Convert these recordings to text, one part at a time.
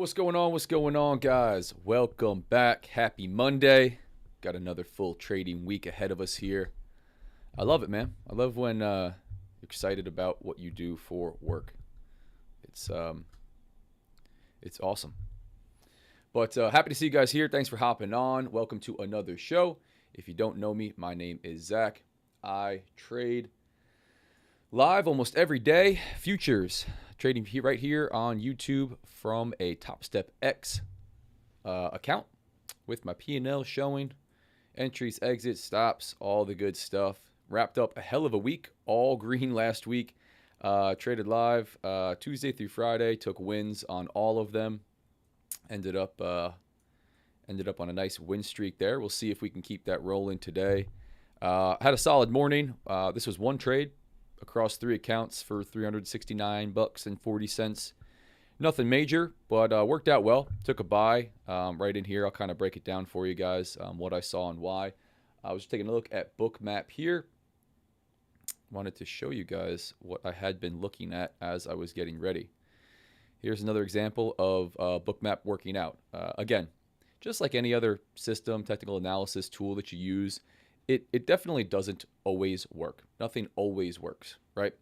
What's going on? What's going on, guys? Welcome back. Happy Monday. Got another full trading week ahead of us here. I love it, man. I love when you're excited about what you do for work. It's awesome. But happy to see you guys here. Thanks for hopping on. Welcome to another show. If you don't know me, my name is Zach. I trade live almost every day. Futures. Trading right here on YouTube from a TopstepX account with my P&L showing. Entries, exits, stops, all the good stuff. Wrapped up a hell of a week. All green last week. Traded live Tuesday through Friday. Took wins on all of them. Ended up on a nice win streak there. We'll see if we can keep that rolling today. Had a solid morning. This was one trade across 3 accounts for $369.40. Nothing major, but worked out well. Took a buy right in here. I'll kind of break it down for you guys, what I saw and why. I was taking a look at Bookmap here. Wanted to show you guys what I had been looking at as I was getting ready. Here's another example of Bookmap working out. Again, just like any other system, technical analysis tool that you use, it definitely doesn't always work. Nothing always works, right?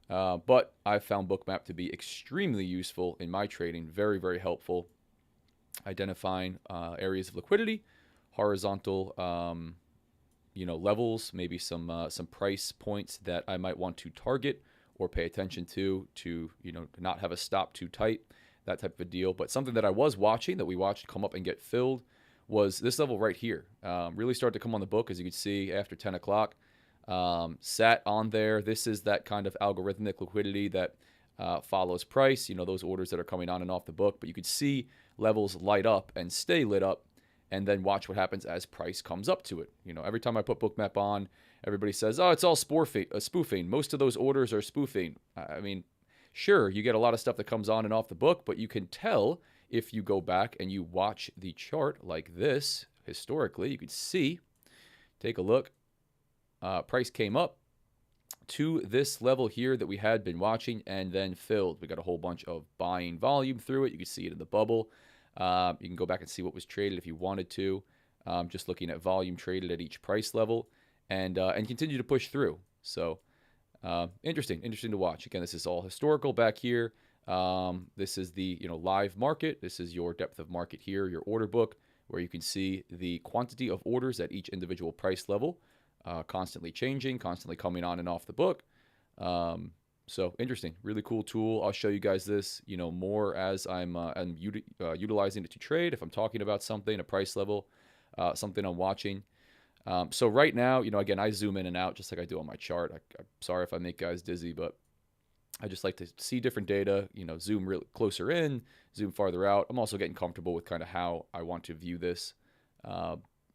But I've found Bookmap to be extremely useful in my trading. Very, very helpful. Identifying areas of liquidity, horizontal, levels, maybe some price points that I might want to target or pay attention to not have a stop too tight, that type of a deal. But something that I was watching, that we watched come up and get filled, was this level right here. Really started to come on the book, as you can see, after 10 o'clock. Sat on there. This is that kind of algorithmic liquidity that follows price, those orders that are coming on and off the book. But you could see levels light up and stay lit up, and then watch what happens as price comes up to it. Every time I put Bookmap on, everybody says, oh, it's all spoofing. Most of those orders are spoofing. I mean, sure, you get a lot of stuff that comes on and off the book, but you can tell if you go back and you watch the chart like this, historically, you could see, take a look, price came up to this level here that we had been watching and then filled. We got a whole bunch of buying volume through it. You can see it in the bubble. You can go back and see what was traded if you wanted to, just looking at volume traded at each price level, and continue to push through. So interesting to watch. Again, this is all historical back here. This is the live market. This is your depth of market here, your order book, where you can see the quantity of orders at each individual price level, constantly changing, constantly coming on and off the book. So interesting, really cool tool. I'll show you guys this, more as I'm utilizing it to trade. If I'm talking about something, a price level, something I'm watching. So right now, again, I zoom in and out just like I do on my chart. I'm sorry if I make guys dizzy, but I just like to see different data, zoom really closer in, zoom farther out. I'm also getting comfortable with kind of how I want to view this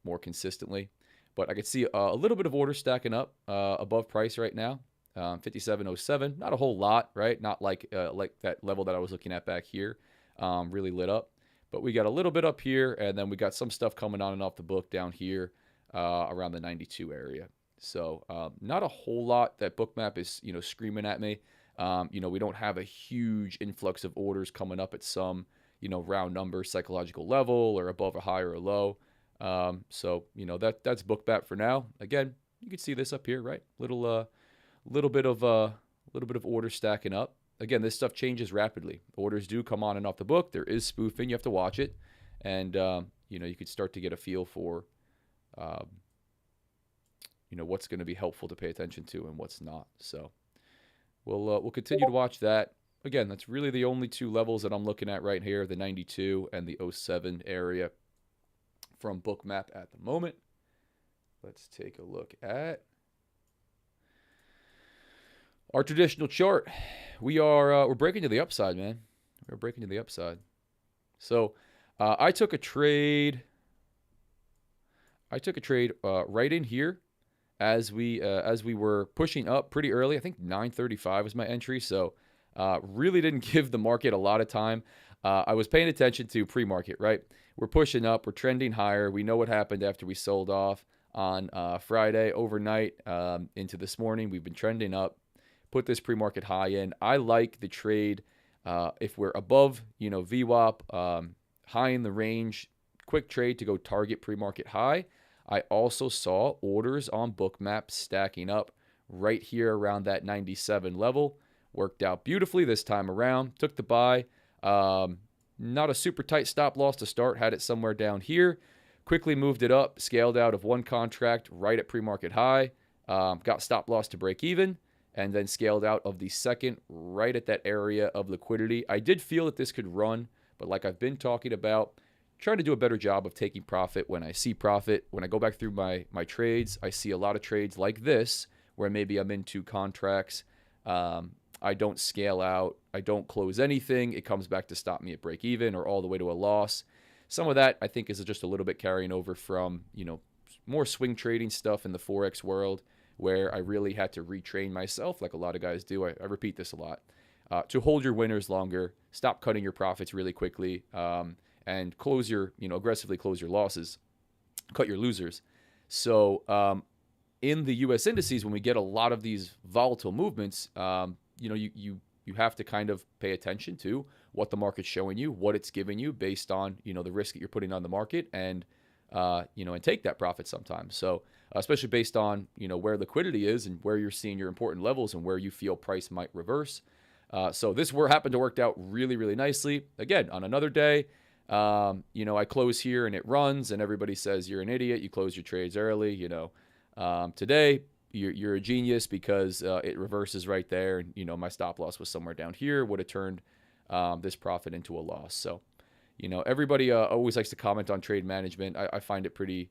more consistently. But I could see a little bit of orders stacking up above price right now, 57.07. Not a whole lot, right? Not like that level that I was looking at back here, really lit up. But we got a little bit up here, and then we got some stuff coming on and off the book down here around the 92 area. So not a whole lot that Bookmap is screaming at me. We don't have a huge influx of orders coming up at some, round number psychological level or above a high or a low. So that's Bookmap for now. Again, you can see this up here, right? Little bit of order stacking up. Again, this stuff changes rapidly. Orders do come on and off the book. There is spoofing. You have to watch it, and you could start to get a feel for what's going to be helpful to pay attention to and what's not. So we'll continue to watch that. Again, that's really the only 2 levels that I'm looking at right here, the 92 and the 07 area from Bookmap at the moment. Let's take a look at our traditional chart. We're breaking to the upside, man. We're breaking to the upside. So I took a trade right in here as we were pushing up pretty early. I think 9:35 was my entry, so really didn't give the market a lot of time. I was paying attention to pre-market, right? We're pushing up, we're trending higher. We know what happened after we sold off on Friday overnight into this morning. We've been trending up. Put this pre-market high in. I like the trade If we're above, VWAP, high in the range, quick trade to go target pre-market high. I also saw orders on Bookmap stacking up right here around that 97 level. Worked out beautifully this time around. Took the buy. Not a super tight stop loss to start. Had it somewhere down here. Quickly moved it up. Scaled out of one contract right at pre-market high. Got stop loss to break even. And then scaled out of the second right at that area of liquidity. I did feel that this could run, but like I've been talking about, trying to do a better job of taking profit when I see profit. When I go back through my trades, I see a lot of trades like this where maybe I'm in two contracts. I don't scale out. I don't close anything. It comes back to stop me at break even or all the way to a loss. Some of that I think is just a little bit carrying over from, more swing trading stuff in the Forex world where I really had to retrain myself like a lot of guys do. I repeat this a lot. To hold your winners longer, stop cutting your profits really quickly, and close your, aggressively close your losses, cut your losers. So in the U.S. indices, when we get a lot of these volatile movements, you have to kind of pay attention to what the market's showing you, what it's giving you based on, the risk that you're putting on the market and take that profit sometimes. So especially based on, where liquidity is and where you're seeing your important levels and where you feel price might reverse. So this happened to work out really, really nicely. Again, on another day, I close here and it runs and everybody says you're an idiot. You close your trades early. Today you're a genius because it reverses right there. And, my stop loss was somewhere down here, would have turned this profit into a loss. So, everybody always likes to comment on trade management. I find it pretty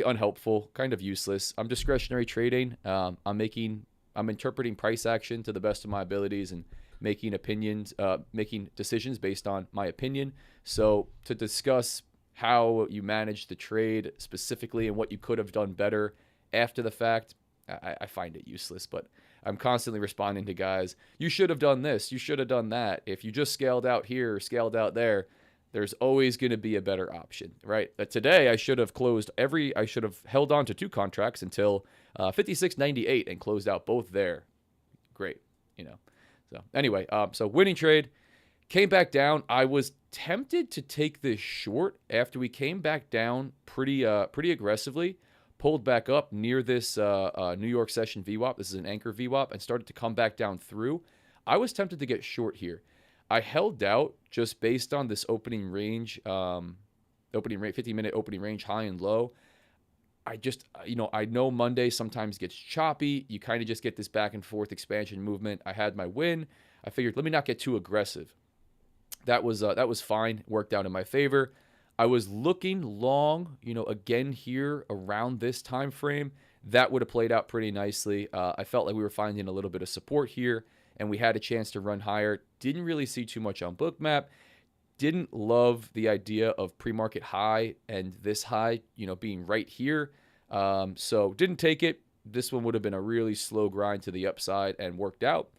unhelpful, kind of useless. I'm discretionary trading. I'm interpreting price action to the best of my abilities and making decisions based on my opinion. So to discuss how you manage the trade specifically and what you could have done better after the fact, I find it useless. But I'm constantly responding to guys, you should have done this, you should have done that. If you just scaled out here or scaled out there, there's always going to be a better option, right? Today, I should have held on to two contracts until 56.98 and closed out both there. Great, So anyway, so winning trade, came back down. I was tempted to take this short after we came back down pretty aggressively, pulled back up near this New York session VWAP. This is an anchor VWAP and started to come back down through. I was tempted to get short here. I held out just based on this opening range, 50-minute opening range, high and low. I know Monday sometimes gets choppy. You kind of just get this back and forth expansion movement. I had my win. I figured, let me not get too aggressive. That was fine. Worked out in my favor. I was looking long, again here around this time frame. That would have played out pretty nicely. I felt like we were finding a little bit of support here, and we had a chance to run higher. Didn't really see too much on Bookmap. Didn't love the idea of pre-market high and this high, being right here. So didn't take it. This one would have been a really slow grind to the upside and worked out.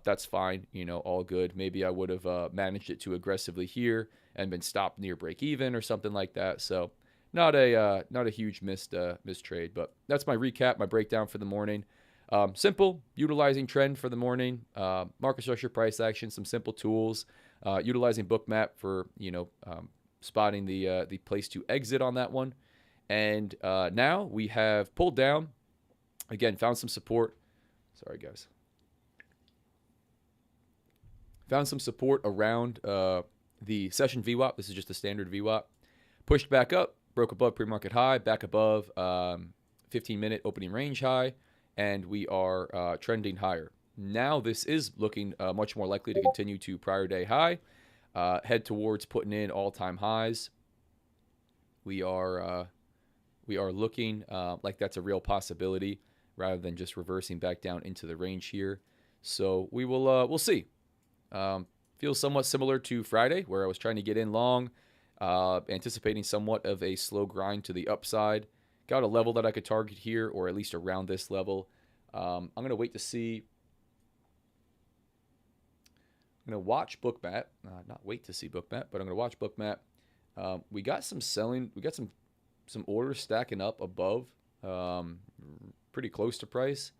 That's fine, all good. Maybe I would have managed it too aggressively here and been stopped near break even or something like that. So not a huge missed trade, but that's my recap, my breakdown for the morning. Simple, utilizing trend for the morning, market structure, price action, some simple tools, utilizing Bookmap for, spotting the place to exit on that one. And now we have pulled down, again, found some support. Sorry, guys. Found some support around the session VWAP. This is just a standard VWAP. Pushed back up, broke above pre-market high, back above 15-minute opening range high. And we are trending higher. Now this is looking much more likely to continue to prior day high, head towards putting in all-time highs. We are looking like that's a real possibility rather than just reversing back down into the range here. So we'll see. Feels somewhat similar to Friday where I was trying to get in long, anticipating somewhat of a slow grind to the upside. Got a level that I could target here, or at least around this level. I'm going to wait to see. I'm going to watch Bookmap. Not wait to see Bookmap, but I'm going to watch Bookmap. We got some selling. We got some orders stacking up above, pretty close to price.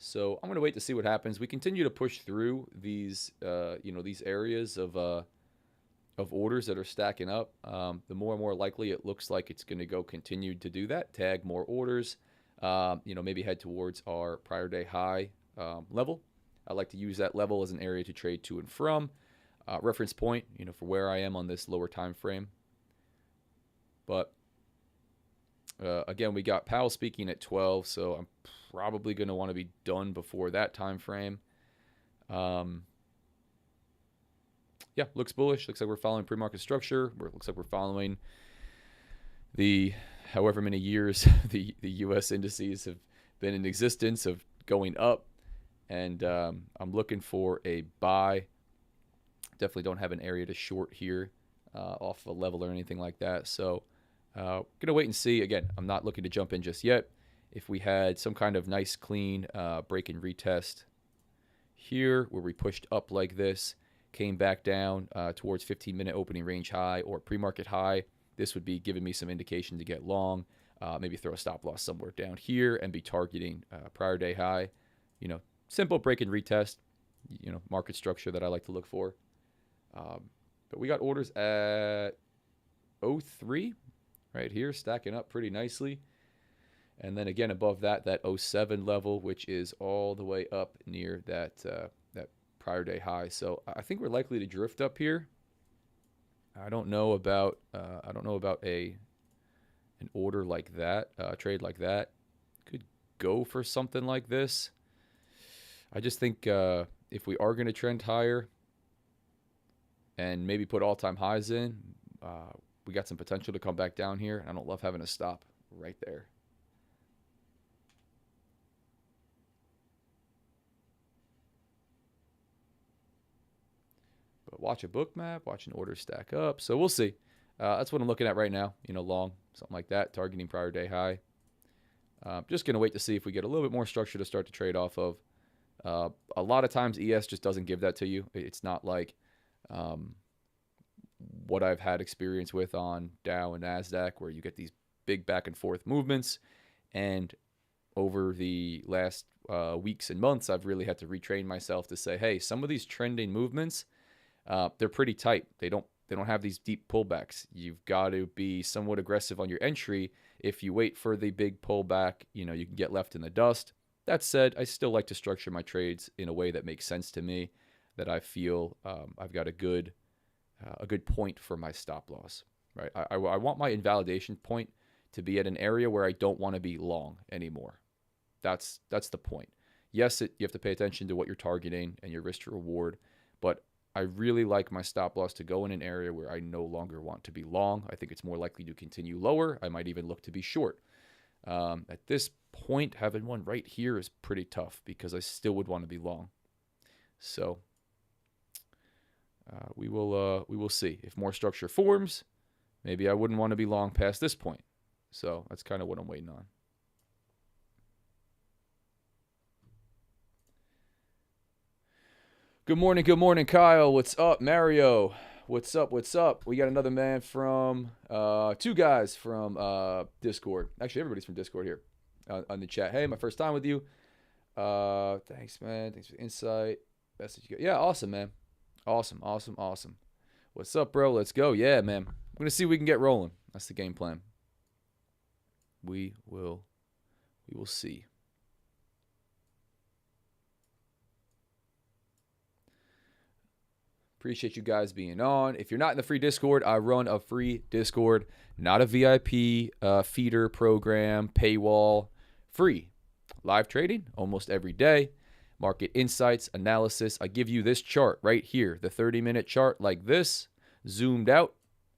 So I'm going to wait to see what happens. We continue to push through these, these areas of orders that are stacking up. The more and more likely it looks like it's going to go continue to do that, tag more orders, maybe head towards our prior day high level. I like to use that level as an area to trade to and from. Reference point, for where I am on this lower time frame. But again, we got Powell speaking at 12, so I'm probably going to want to be done before that time frame. Yeah, looks bullish. Looks like we're following pre-market structure. Looks like we're following the however many years the U.S. indices have been in existence of going up. And I'm looking for a buy. Definitely don't have an area to short here off a level or anything like that. So going to wait and see. Again, I'm not looking to jump in just yet. If we had some kind of nice, clean break and retest here where we pushed up like this, came back down towards 15-minute opening range high or pre-market high, this would be giving me some indication to get long, maybe throw a stop loss somewhere down here and be targeting prior day high. Simple break and retest, market structure that I like to look for. But we got orders at 03 right here, stacking up pretty nicely. And then again, above that 07 level, which is all the way up near that prior day high. So I think we're likely to drift up here. I don't know about an order like that, trade like that. Could go for something like this. I just think if we are going to trend higher and maybe put all-time highs in, we got some potential to come back down here. I don't love having a stop right there. But watch a book map, watch an order stack up. So we'll see. That's what I'm looking at right now. Long, something like that, targeting prior day high. Just going to wait to see if we get a little bit more structure to start to trade off of. A lot of times ES just doesn't give that to you. It's not like what I've had experience with on Dow and NASDAQ, where you get these big back and forth movements. And over the last weeks and months, I've really had to retrain myself to say, hey, some of these trending movements, they're pretty tight. They don't have these deep pullbacks. You've got to be somewhat aggressive on your entry. If you wait for the big pullback, you can get left in the dust. That said, I still like to structure my trades in a way that makes sense to me, that I feel I've got a good point for my stop loss. Right? I want my invalidation point to be at an area where I don't want to be long anymore. That's the point. Yes, you have to pay attention to what you're targeting and your risk to reward, but I really like my stop loss to go in an area where I no longer want to be long. I think it's more likely to continue lower. I might even look to be short. At this point, having one right here is pretty tough because I still would want to be long. So we will see. If more structure forms, maybe I wouldn't want to be long past this point. So that's kind of what I'm waiting on. Good morning, Kyle. What's up, Mario? What's up? We got another man from, two guys from Discord. Actually, everybody's from Discord here on the chat. Hey, my first time with you. Thanks, man. Thanks for the insight. Best that you got. Yeah, awesome, man. Awesome. What's up, bro? Let's go. Yeah, man. I'm going to see if we can get rolling. That's the game plan. We will see. Appreciate you guys being on. If you're not in the free Discord, I run a free Discord, not a VIP feeder program, paywall, free. Live trading almost every day. Market insights, analysis. I give you this chart right here, the 30-minute chart like this, zoomed out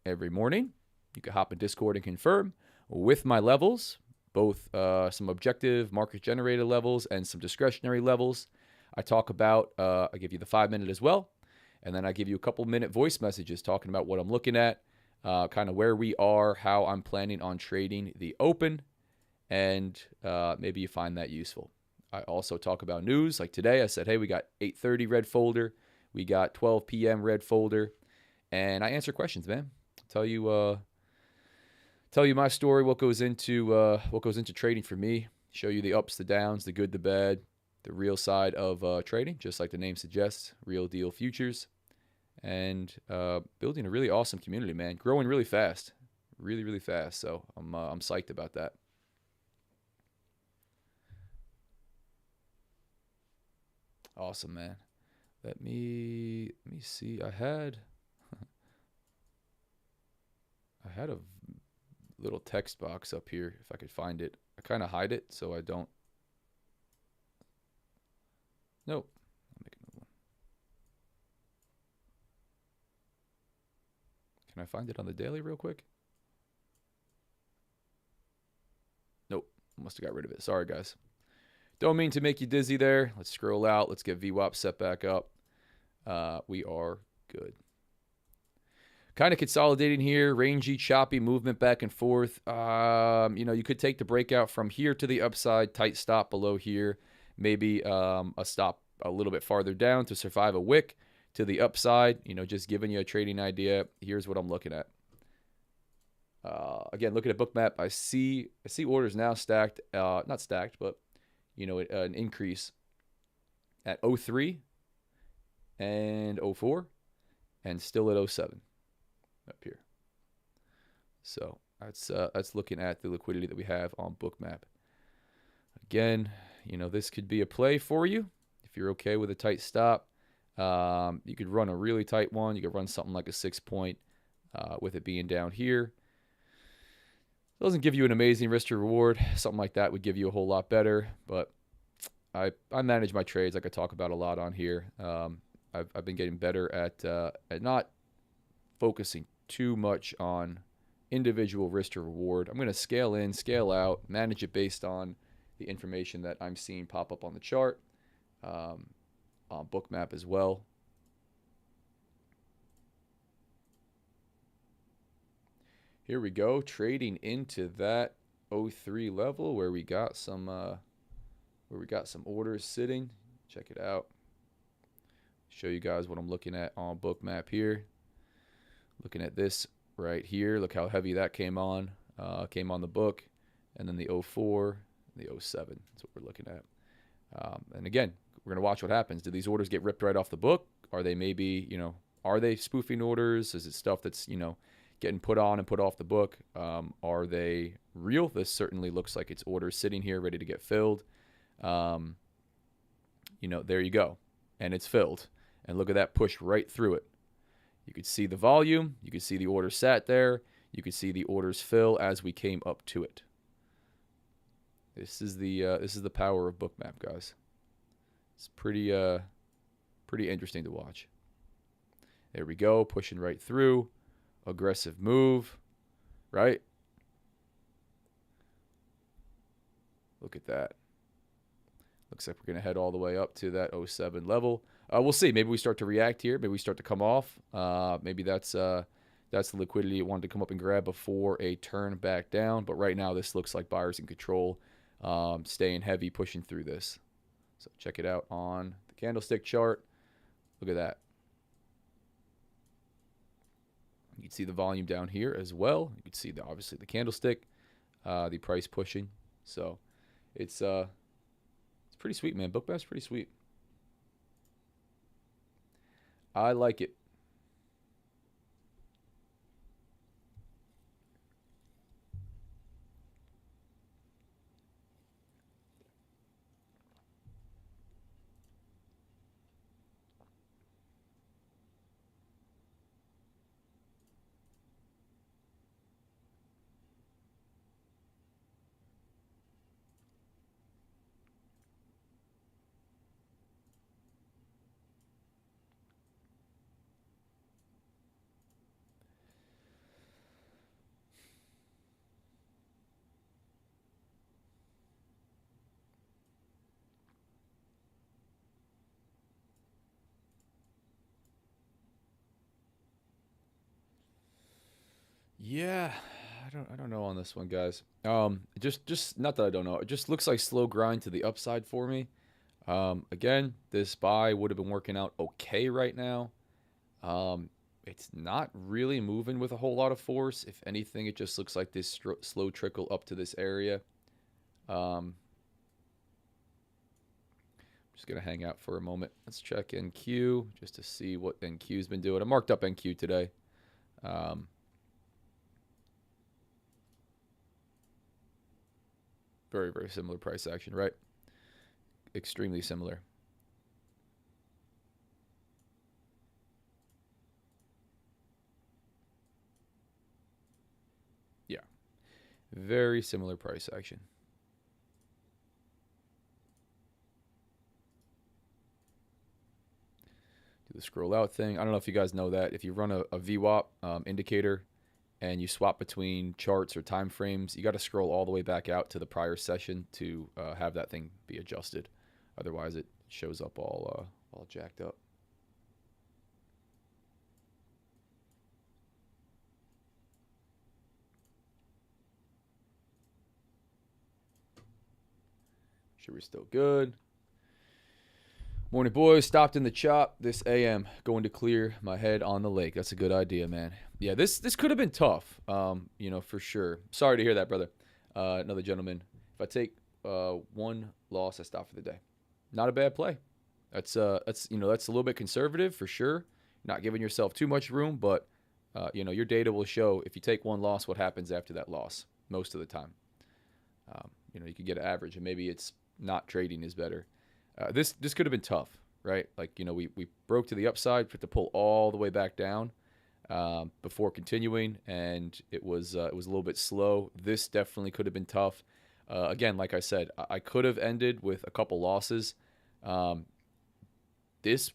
every morning. You can hop in Discord and confirm with my levels, both some objective market-generated levels and some discretionary levels. I talk about, I give you the 5-minute as well. And then I give you a couple-minute voice messages talking about what I'm looking at, kind of where we are, how I'm planning on trading the open, and maybe you find that useful. I also talk about news. Like today, I said, hey, we got 8:30 red folder. We got 12 p.m. red folder. And I answer questions, man. Tell you my story, what goes into trading for me, show you the ups, the downs, the good, the bad, the real side of trading, just like the name suggests, real deal futures, and building a really awesome community, man. Growing really fast, really fast. So I'm psyched about that. Awesome, man. Let me see. I had a little text box up here if I could find it. I kind of hide it so I don't. Nope. I'll make another one. Can I find it on the daily real quick? Nope. Must have got rid of it. Sorry, guys. Don't mean to make you dizzy there. Let's scroll out. Let's get VWAP set back up. We are good. Kind of consolidating here, rangy, choppy movement back and forth. You could take the breakout from here to the upside, tight stop below here, maybe a stop a little bit farther down to survive a wick to the upside. Just giving you a trading idea. Here's what I'm looking at. Again, looking at Bookmap, I see orders now stacked, not stacked, but an increase at 03 and 04 and still at 07. Up here. So that's looking at the liquidity that we have on Bookmap. Again, this could be a play for you if you're okay with a tight stop. You could run a really tight one. You could run something like a 6-point with it being down here. It doesn't give you an amazing risk to reward. Something like that would give you a whole lot better. But I manage my trades like I talk about a lot on here. I've been getting better at not focusing too much on individual risk to reward. I'm going to scale in, scale out, manage it based on the information that I'm seeing pop up on the chart, on Bookmap as well. Here we go, trading into that 03 level where we got some orders sitting. Check it out. Show you guys what I'm looking at on Bookmap here. Looking at this right here, look how heavy that came on the book, and then the 04, the 07. That's what we're looking at. And again, we're going to watch what happens. Do these orders get ripped right off the book? Are they maybe, are they spoofing orders? Is it stuff that's, getting put on and put off the book? Are they real? This certainly looks like it's orders sitting here ready to get filled. There you go. And it's filled. And look at that push right through it. You could see the volume. You could see the order sat there. You could see the orders fill as we came up to it. This is the power of Bookmap, guys. It's pretty interesting to watch. There we go, pushing right through. Aggressive move, right? Look at that. Looks like we're going to head all the way up to that 07 level. We'll see. Maybe we start to react here. Maybe we start to come off. Maybe that's the liquidity it wanted to come up and grab before a turn back down. But right now, this looks like buyers in control, staying heavy, pushing through this. So check it out on the candlestick chart. Look at that. You can see the volume down here as well. You can see obviously the candlestick, the price pushing. So it's pretty sweet, man. Bookmap's pretty sweet. I like it. Yeah, I don't know on this one, guys. Just not that I don't know. It just looks like slow grind to the upside for me. Again, this buy would have been working out okay right now. It's not really moving with a whole lot of force. If anything, it just looks like this slow trickle up to this area. Just going to hang out for a moment. Let's check NQ just to see what NQ's been doing. I marked up NQ today. Very, very similar price action, right? Extremely similar. Yeah. Very similar price action. Do the scroll out thing. I don't know if you guys know that. If you run a VWAP indicator and you swap between charts or time frames, you got to scroll all the way back out to the prior session to have that thing be adjusted. Otherwise, it shows up all jacked up. Sure, we're still good. Morning, boys. Stopped in the chop this AM. Going to clear my head on the lake. That's a good idea, man. Yeah, this could have been tough, you know, for sure. Sorry to hear that, brother. Another gentleman. If I take one loss, I stop for the day. Not a bad play. That's you know, that's a little bit conservative for sure. Not giving yourself too much room, but you know, your data will show if you take one loss, what happens after that loss most of the time. You know, you could get an average, and maybe it's not trading is better. This could have been tough, right? Like, you know, we broke to the upside, put to pull all the way back down before continuing, and it was a little bit slow. This definitely could have been tough. Again, like I said, I could have ended with a couple losses. This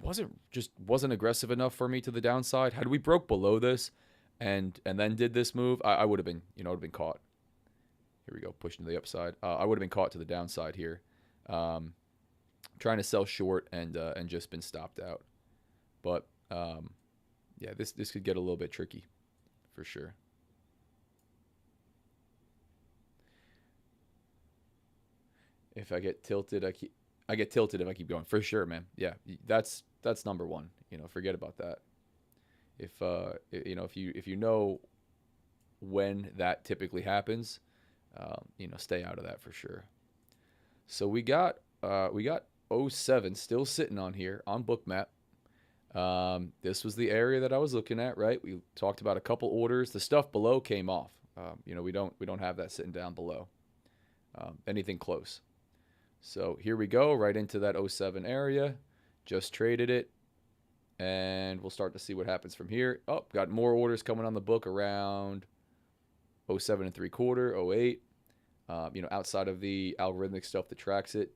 wasn't aggressive enough for me to the downside. Had we broke below this and then did this move, I would have been, you know, been caught. Here we go, pushing to the upside. I would have been caught to the downside here. Trying to sell short and just been stopped out. But yeah, this could get a little bit tricky for sure. If I get tilted, I get tilted if I keep going for sure, man. Yeah, that's number one. You know, forget about that. If you know, if you know when that typically happens, you know, stay out of that for sure. So we got 07 still sitting on here on Bookmap. This was the area that I was looking at, right? We talked about a couple orders. The stuff below came off. You know, we don't have that sitting down below. Anything close. So here we go, right into that 07 area. Just traded it, and we'll start to see what happens from here. Oh, got more orders coming on the book around 07 3/4, 08. You know, outside of the algorithmic stuff that tracks it.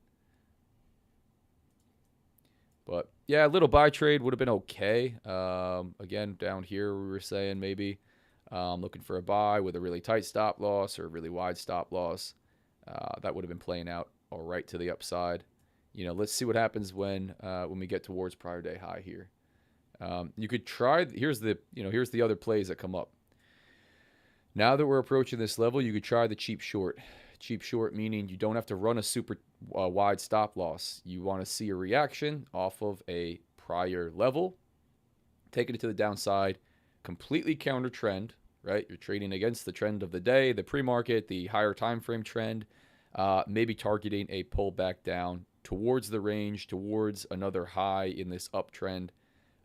But yeah, a little buy trade would have been okay. Again, down here we were saying maybe looking for a buy with a really tight stop loss or a really wide stop loss. That would have been playing out all right to the upside. You know, let's see what happens when we get towards prior day high here. You could try. Here's the other plays that come up. Now that we're approaching this level, you could try the cheap short. Cheap short meaning you don't have to run a super wide stop loss. You want to see a reaction off of a prior level, taking it to the downside, completely counter trend, right? You're trading against the trend of the day, the pre-market, the higher time frame trend, maybe targeting a pullback down towards the range, towards another high in this uptrend.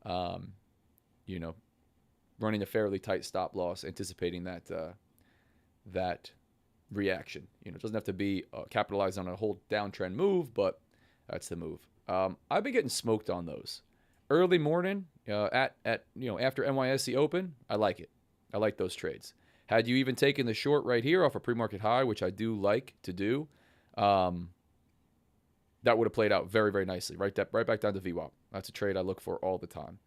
You know, running a fairly tight stop loss, anticipating that reaction. You know, it doesn't have to be capitalized on a whole downtrend move, but that's the move. I've been getting smoked on those early morning at you know, after NYSE Open. I like it. I like those trades. Had you even taken the short right here off a pre-market high, which I do like to do, that would have played out very, very nicely. Right back down to VWAP. That's a trade I look for all the time.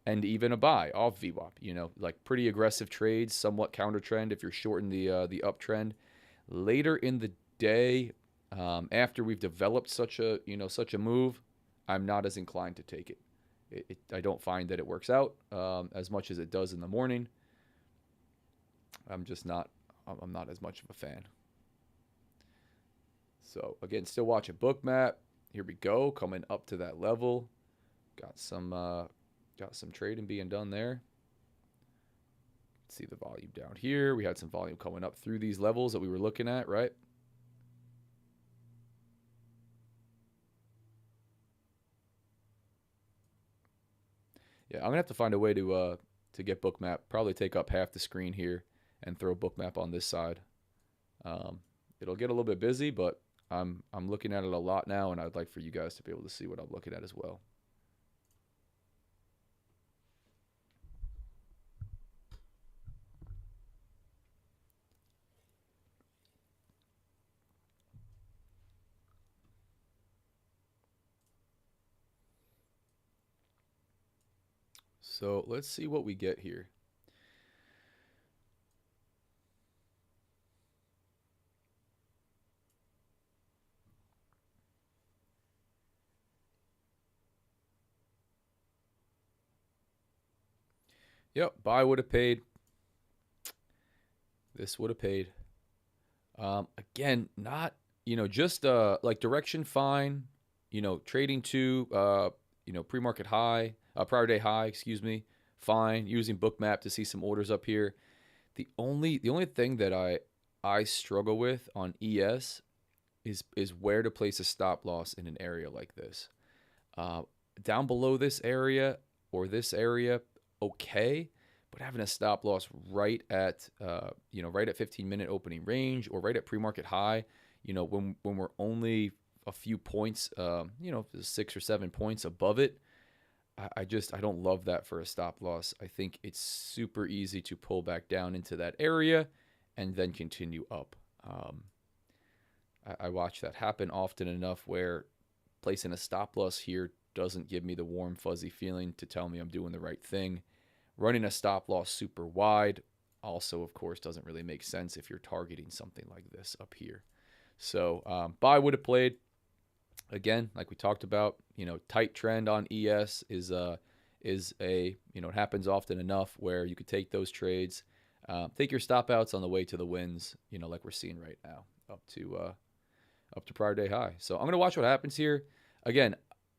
And even a buy off VWAP, you know, like pretty aggressive trades, somewhat counter trend if you're shorting the uptrend. Later in the day, after we've developed such a move, I'm not as inclined to take it. I don't find that it works out as much as it does in the morning. I'm not as much of a fan. So again, still watching Bookmap. Here we go, coming up to that level. Got some trading being done there. See the volume down here. We had some volume coming up through these levels that we were looking at, right? Yeah, I'm gonna have to find a way to get bookmap. Probably take up half the screen here and throw bookmap on this side. It'll get a little bit busy, but I'm looking at it a lot now, and I'd like for you guys to be able to see what I'm looking at as well. So let's see what we get here. Yep, buy would have paid. This would have paid. Again, not, just like direction fine. Trading to pre-market high, prior day high, excuse me, fine. Using bookmap to see some orders up here. The only thing that I struggle with on ES is where to place a stop loss in an area like this. Down below this area or this area, okay, but having a stop loss right at right at 15-minute opening range or right at pre-market high, when we're only a few points, 6 or 7 points above it, I don't love that for a stop loss. I think it's super easy to pull back down into that area and then continue up. I watch that happen often enough where placing a stop loss here doesn't give me the warm, fuzzy feeling to tell me I'm doing the right thing. Running a stop loss super wide also, of course, doesn't really make sense if you're targeting something like this up here. So buy would have played. Again, like we talked about, tight trend on ES is a it happens often enough where you could take those trades, take your stop outs on the way to the wins, like we're seeing right now up to prior day high. So I'm gonna watch what happens here. Again,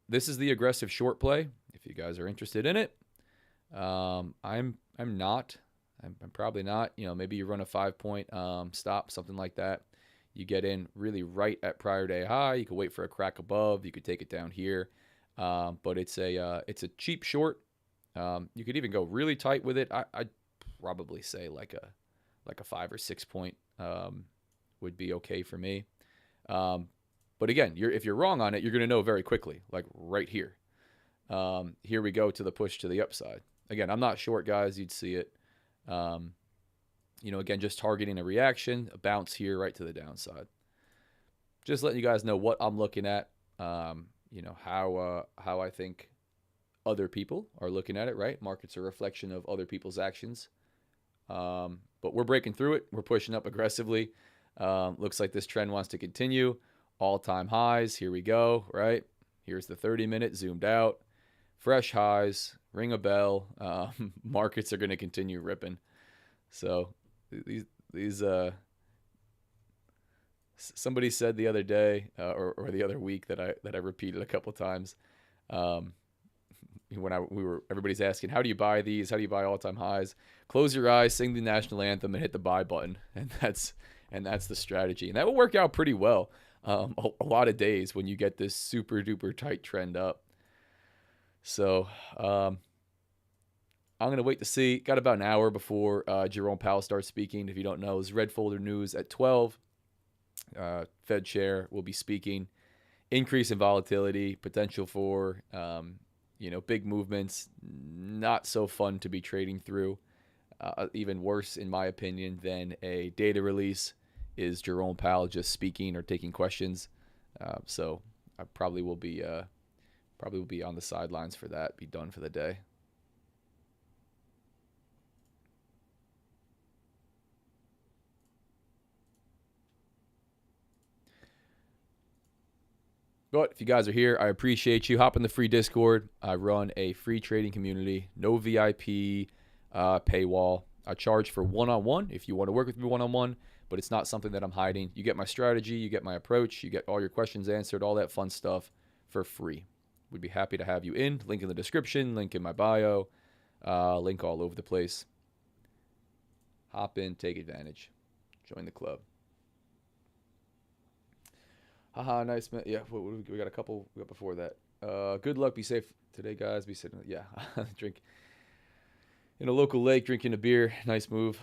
this is the aggressive short play. If you guys are interested in it, I'm not. I'm probably not. Maybe you run a 5-point stop, something like that. You get in really right at prior day high. You could wait for a crack above. You could take it down here, but it's a cheap short. You could even go really tight with it. I'd probably say like a 5 or 6 point would be okay for me. But again, if you're wrong on it, you're going to know very quickly, like right here. Here we go to the push to the upside. Again, I'm not short, guys. You'd see it. Again, just targeting a reaction, a bounce here right to the downside. Just letting you guys know what I'm looking at, how I think other people are looking at it, right? Markets are a reflection of other people's actions. But we're breaking through it. We're pushing up aggressively. Looks like this trend wants to continue. All-time highs. Here we go, right? Here's the 30-minute zoomed out. Fresh highs. Ring a bell. Markets are going to continue ripping. So these somebody said the other day or the other week that I repeated a couple times when everybody's asking, how do you buy these? How do you buy all-time highs? Close your eyes, sing the national anthem, and hit the buy button, and that's the strategy, and that will work out pretty well. A lot of days when you get this super duper tight trend up. So I'm going to wait to see. Got about an hour before Jerome Powell starts speaking. If you don't know, it's Red Folder News at 12. Fed chair will be speaking. Increase in volatility, potential for big movements. Not so fun to be trading through. Even worse, in my opinion, than a data release is Jerome Powell just speaking or taking questions. So I probably will be on the sidelines for that. Be done for the day. But if you guys are here, I appreciate you. Hop in the free Discord. I run a free trading community, no VIP paywall. I charge for one-on-one if you want to work with me one-on-one, but it's not something that I'm hiding. You get my strategy, you get my approach, you get all your questions answered, all that fun stuff for free. We'd be happy to have you in. Link in the description, link in my bio, link all over the place. Hop in, take advantage. Join the club. Haha, nice man. Yeah, we got a couple. We got before that. Good luck. Be safe today, guys. Be safe. Yeah. Drink in a local lake, drinking a beer. Nice move.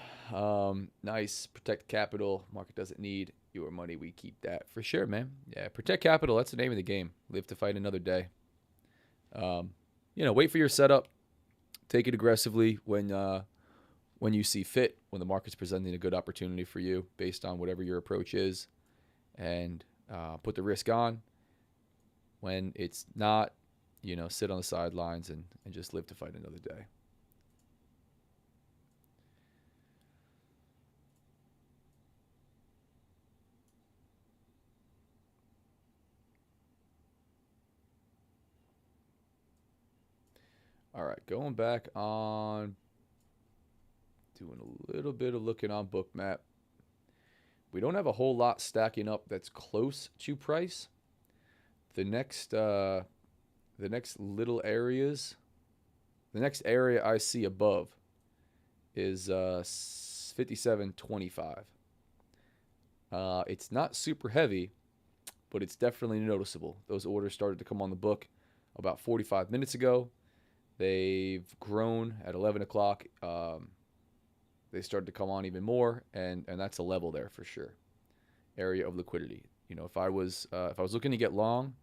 Nice. Protect capital. Market doesn't need your money. We keep that for sure, man. Yeah. Protect capital. That's the name of the game. Live to fight another day. Wait for your setup. Take it aggressively when you see fit, when the market's presenting a good opportunity for you based on whatever your approach is, and put the risk on. When it's not, sit on the sidelines and just live to fight another day. All right, going back on, doing a little bit of looking on Bookmap. We don't have a whole lot stacking up that's close to price. The next little areas, the next area I see above is 57.25. It's not super heavy, but it's definitely noticeable. Those orders started to come on the book about 45 minutes ago. They've grown at 11 o'clock. They started to come on even more, and that's a level there for sure. Area of liquidity. If I was looking to get long,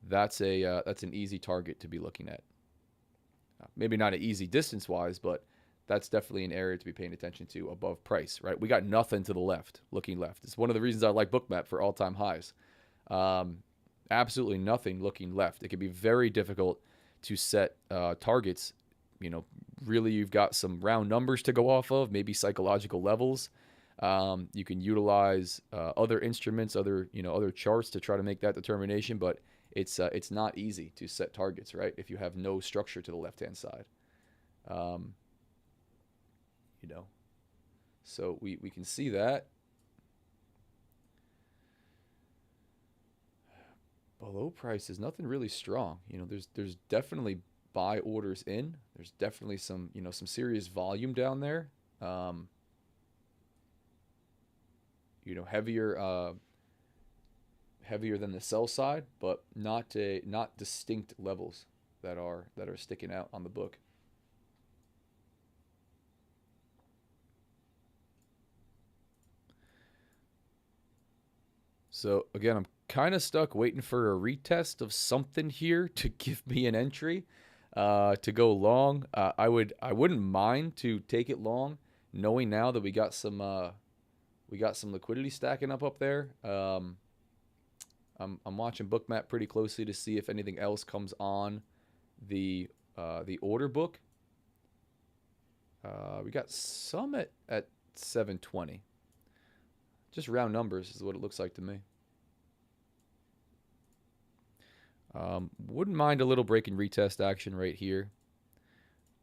that's an easy target to be looking at. Maybe not an easy distance wise, but that's definitely an area to be paying attention to above price. Right? We got nothing to the left. Looking left. It's one of the reasons I like Bookmap for all-time highs. Absolutely nothing looking left. It can be very difficult to set targets. Really, you've got some round numbers to go off of, maybe psychological levels. You can utilize other instruments, other charts to try to make that determination, but it's not easy to set targets, right? If you have no structure to the left-hand side, so we can see that. Below price is nothing really strong. There's definitely buy orders in. There's definitely some serious volume down there. Heavier than the sell side, but not distinct levels that are sticking out on the book. So again, I'm kind of stuck waiting for a retest of something here to give me an entry to go long. I wouldn't mind to take it long, knowing now that we got some liquidity stacking up there. I'm watching Bookmap pretty closely to see if anything else comes on the order book. We got some at 720. Just round numbers is what it looks like to me. Wouldn't mind a little break and retest action right here.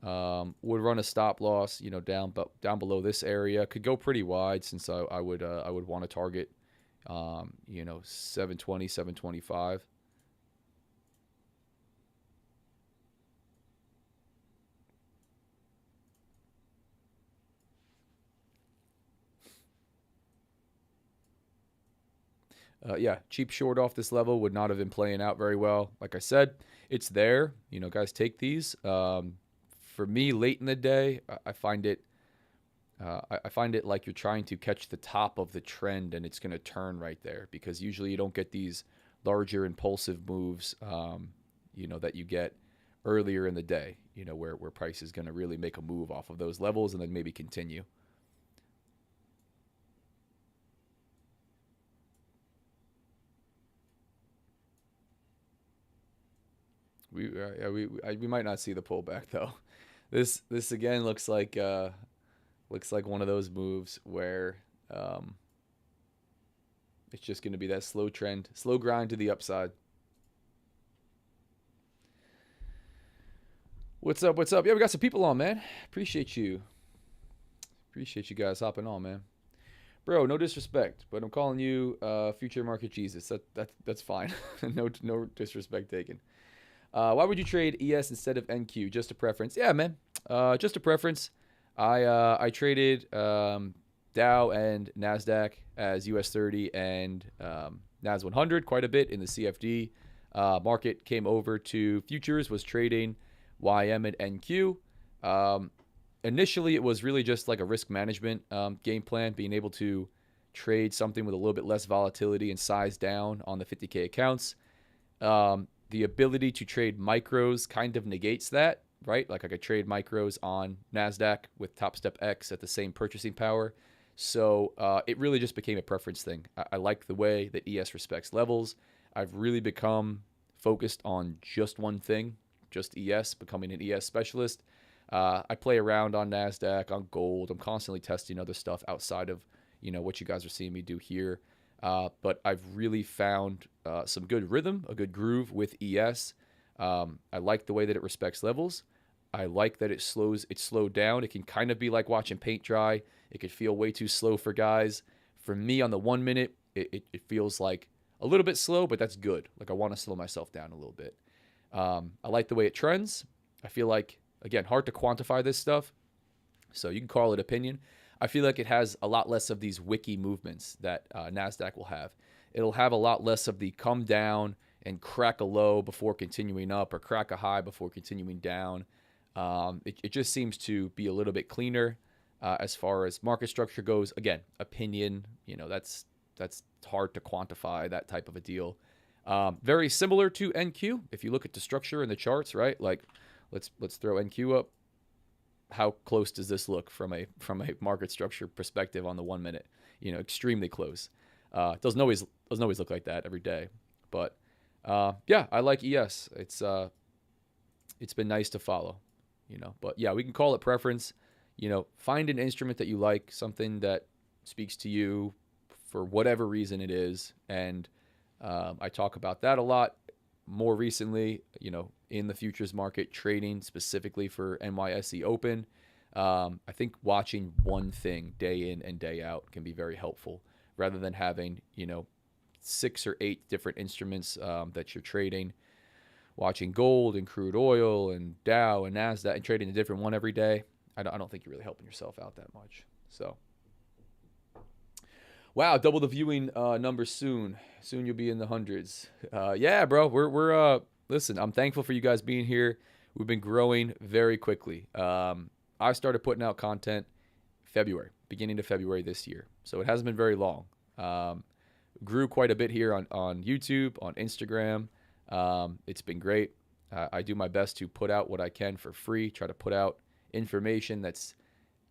Would run a stop loss, down below this area. Could go pretty wide since I would want to target, 720, 725. Yeah, cheap short off this level would not have been playing out very well. Like I said, it's there. Guys, take these. For me, late in the day, I find it like you're trying to catch the top of the trend and it's going to turn right there, because usually you don't get these larger impulsive moves, that you get earlier in the day, where price is going to really make a move off of those levels and then maybe continue. We might not see the pullback though. This again looks like one of those moves where it's just going to be that slow trend, slow grind to the upside. What's up? Yeah, we got some people on, man. Appreciate you guys hopping on, man. Bro, no disrespect, but I'm calling you future market Jesus. That's fine. No disrespect taken. Why would you trade ES instead of NQ? Just a preference. Yeah, man. Just a preference. I traded Dow and NASDAQ as US 30 and NAS 100 quite a bit in the CFD. Market came over to futures, was trading YM and NQ. Initially, it was really just like a risk management game plan, being able to trade something with a little bit less volatility and size down on the 50K accounts. The ability to trade micros kind of negates that, right? Like I could trade micros on NASDAQ with TopstepX at the same purchasing power. So it really just became a preference thing. I like the way that ES respects levels. I've really become focused on just one thing, just ES, becoming an ES specialist. I play around on NASDAQ, on gold. I'm constantly testing other stuff outside of, what you guys are seeing me do here. But I've really found some good rhythm, a good groove with ES. I like the way that it respects levels. I like that it's slowed down. It can kind of be like watching paint dry. It could feel way too slow for guys. For me, on the 1 minute, it feels like a little bit slow, but that's good. Like I want to slow myself down a little bit. I like the way it trends. I feel like, again, hard to quantify this stuff, so you can call it opinion. I feel like it has a lot less of these wiki movements that NASDAQ will have. It'll have a lot less of the come down and crack a low before continuing up, or crack a high before continuing down. It just seems to be a little bit cleaner as far as market structure goes. Again, opinion, that's hard to quantify, that type of a deal. Very similar to NQ. If you look at the structure and the charts, right? Like let's throw NQ up. How close does this look from a market structure perspective on the 1 minute? Extremely close. Doesn't always look like that every day, but yeah, I like ES. It's been nice to follow, But yeah, we can call it preference. Find an instrument that you like, something that speaks to you for whatever reason it is, and I talk about that a lot. More recently, in the futures market, trading specifically for NYSE Open, I think watching one thing day in and day out can be very helpful, rather than having 6 or 8 different instruments that you're trading. Watching gold and crude oil and Dow and NASDAQ and trading a different one every day, I don't think you're really helping yourself out that much. So, wow, double the viewing numbers soon. Soon you'll be in the hundreds. Yeah, bro, we're listen, I'm thankful for you guys being here. We've been growing very quickly. I started putting out content beginning of February this year, so it hasn't been very long. Grew quite a bit here on YouTube, on Instagram. It's been great. I do my best to put out what I can for free, try to put out information that's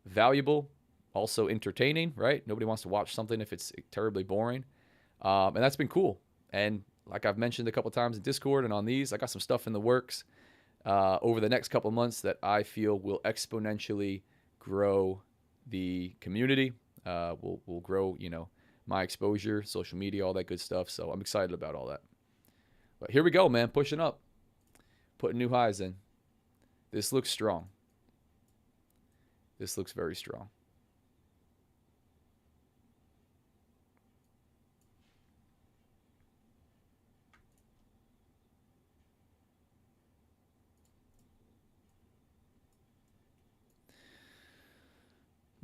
valuable, also entertaining, right? Nobody wants to watch something if it's terribly boring. And that's been cool. And like I've mentioned a couple times in Discord and on these, I got some stuff in the works over the next couple months that I feel will exponentially grow the community. Will grow, my exposure, social media, all that good stuff. So I'm excited about all that. But here we go, man. Pushing up. Putting new highs in. This looks strong. This looks very strong.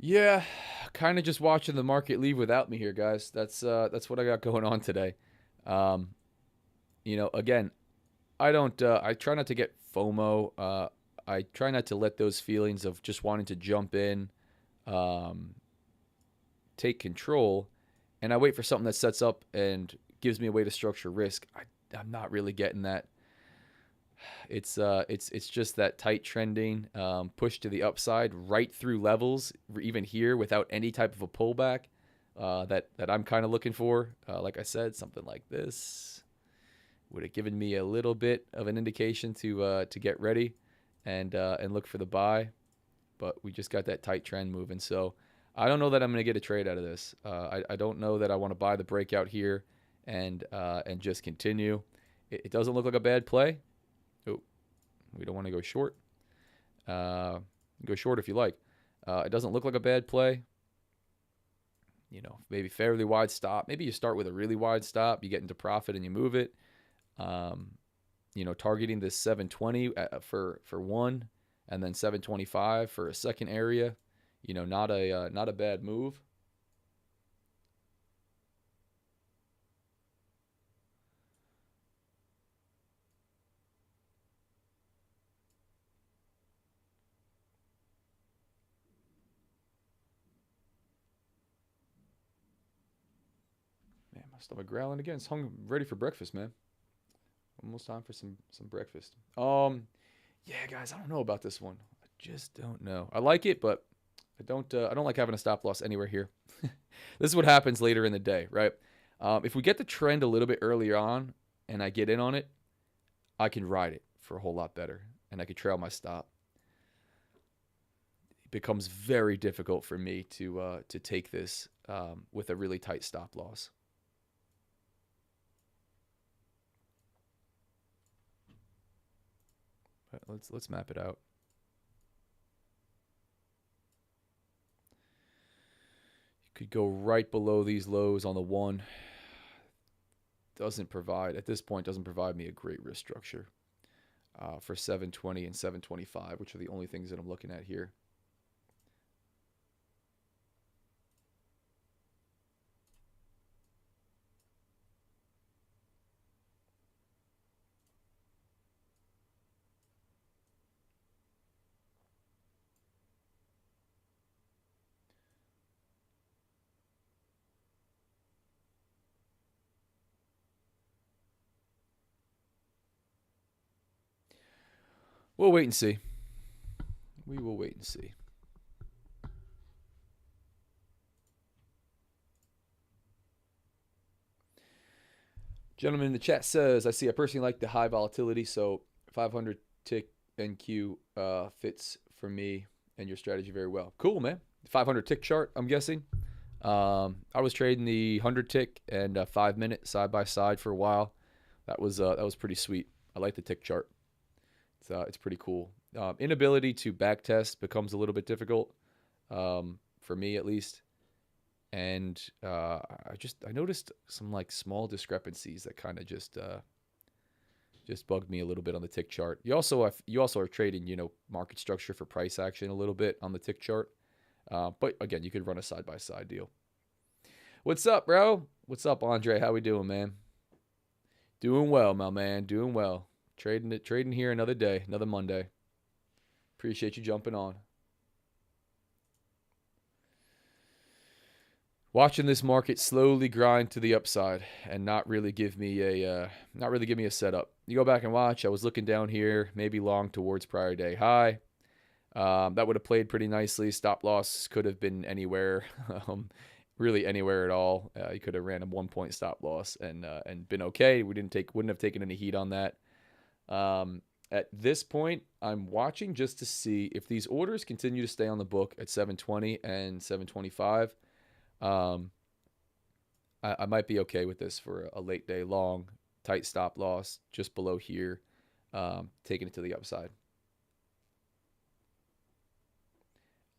Yeah, kind of just watching the market leave without me here, guys. That's what I got going on today. Again, I try not to get FOMO. I try not to let those feelings of just wanting to jump in take control, and I wait for something that sets up and gives me a way to structure risk. I'm not really getting that. It's just that tight trending push to the upside right through levels, even here without any type of a pullback that I'm kind of looking for. Like I said, something like this would have given me a little bit of an indication to get ready and look for the buy, but we just got that tight trend moving. So I don't know that I'm going to get a trade out of this. I don't know that I want to buy the breakout here and just continue. It doesn't look like a bad play. Oh, we don't want to go short. Go short if you like. It doesn't look like a bad play. Maybe fairly wide stop. Maybe you start with a really wide stop. You get into profit and you move it. Targeting this 720 for one, and then 725 for a second area. Not a bad move. Stomach growling again. It's ready for breakfast, man. Almost time for some breakfast. Yeah, guys, I don't know about this one. I just don't know. I like it, but I don't like having a stop loss anywhere here. This is what happens later in the day, right? If we get the trend a little bit earlier on and I get in on it, I can ride it for a whole lot better, and I can trail my stop. It becomes very difficult for me to take this with a really tight stop loss. But let's map it out. You could go right below these lows on the 1. Doesn't provide, at this point, doesn't provide me a great risk structure for 720 and 725, which are the only things that I'm looking at here. We'll wait and see. We will wait and see. Gentleman in the chat says, I personally like the high volatility, so 500 tick NQ fits for me and your strategy very well. Cool, man. 500 tick chart, I'm guessing. I was trading the 100 tick and 5 minute side by side for a while. That was pretty sweet. I like the tick chart. It's pretty cool. Inability to backtest becomes a little bit difficult for me, at least. And I noticed some like small discrepancies that kind of just bugged me a little bit on the tick chart. You also are trading, market structure for price action a little bit on the tick chart. But again, you could run a side by side deal. What's up, bro? What's up, Andre? How we doing, man? Doing well, my man. Doing well. Trading here another day, another Monday. Appreciate you jumping on. Watching this market slowly grind to the upside and not really give me a setup. You go back and watch. I was looking down here, maybe long towards prior day high. That would have played pretty nicely. Stop loss could have been anywhere, really anywhere at all. You could have ran a 1 point stop loss and been okay. Wouldn't have taken any heat on that. At this point, I'm watching just to see if these orders continue to stay on the book at 720 and 725. I might be okay with this for a late day long, tight stop loss just below here, taking it to the upside.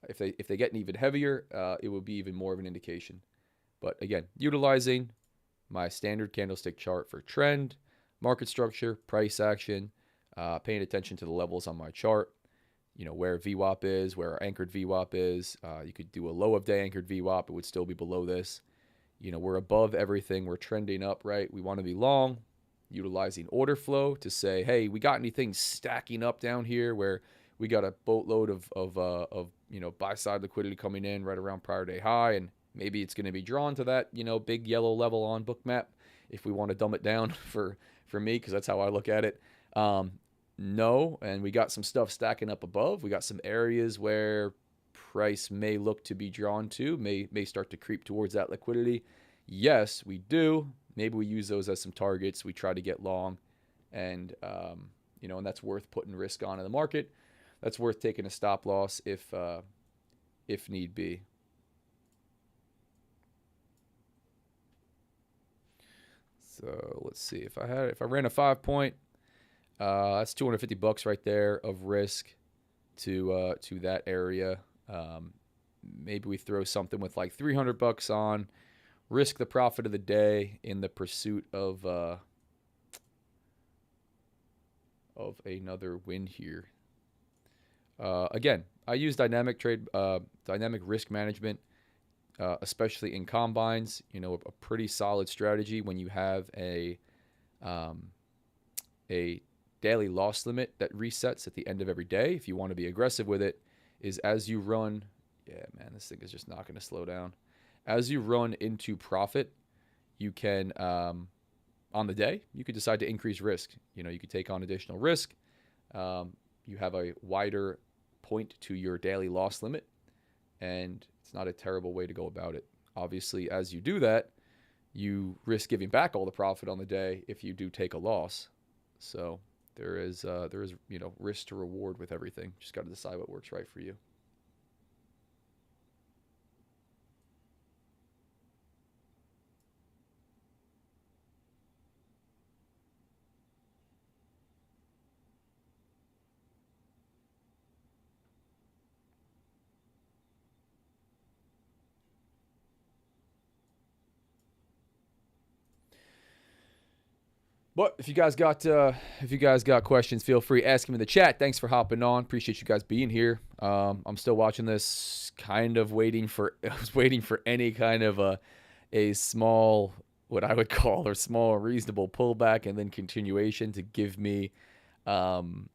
If they get even heavier, it will be even more of an indication. But again, utilizing my standard candlestick chart for trend, market structure, price action, paying attention to the levels on my chart, where VWAP is, where our anchored VWAP is. You could do a low of day anchored VWAP. It would still be below this. We're above everything. We're trending up, right? We want to be long, utilizing order flow to say, hey, we got anything stacking up down here where we got a boatload of buy side liquidity coming in right around prior day high, and maybe it's going to be drawn to that, big yellow level on Bookmap if we want to dumb it down for me, because that's how I look at it. No, and we got some stuff stacking up above. We got some areas where price may look to be drawn to, may start to creep towards that liquidity. Yes, we do. Maybe we use those as some targets. We try to get long, and and that's worth putting risk on in the market. That's worth taking a stop loss if need be. So let's see, if I ran a 5 point, that's $250 right there of risk to that area. Maybe we throw something with like $300 on, risk the profit of the day in the pursuit of another win here. Again, I use dynamic risk management, especially in combines. A pretty solid strategy when you have a daily loss limit that resets at the end of every day. If you want to be aggressive with it, is as you run, yeah, man, this thing is just not going to slow down. As you run into profit, you can, on the day, you could decide to increase risk. You know, you could take on additional risk. You have a wider point to your daily loss limit, and it's not a terrible way to go about it. Obviously, as you do that, you risk giving back all the profit on the day if you do take a loss. So there is risk to reward with everything. Just got to decide what works right for you. But if you guys got questions, feel free, ask them in the chat. Thanks for hopping on. Appreciate you guys being here. I'm still watching this, kind of waiting for any kind of a small, what I would call, or small reasonable pullback, and then continuation to give me some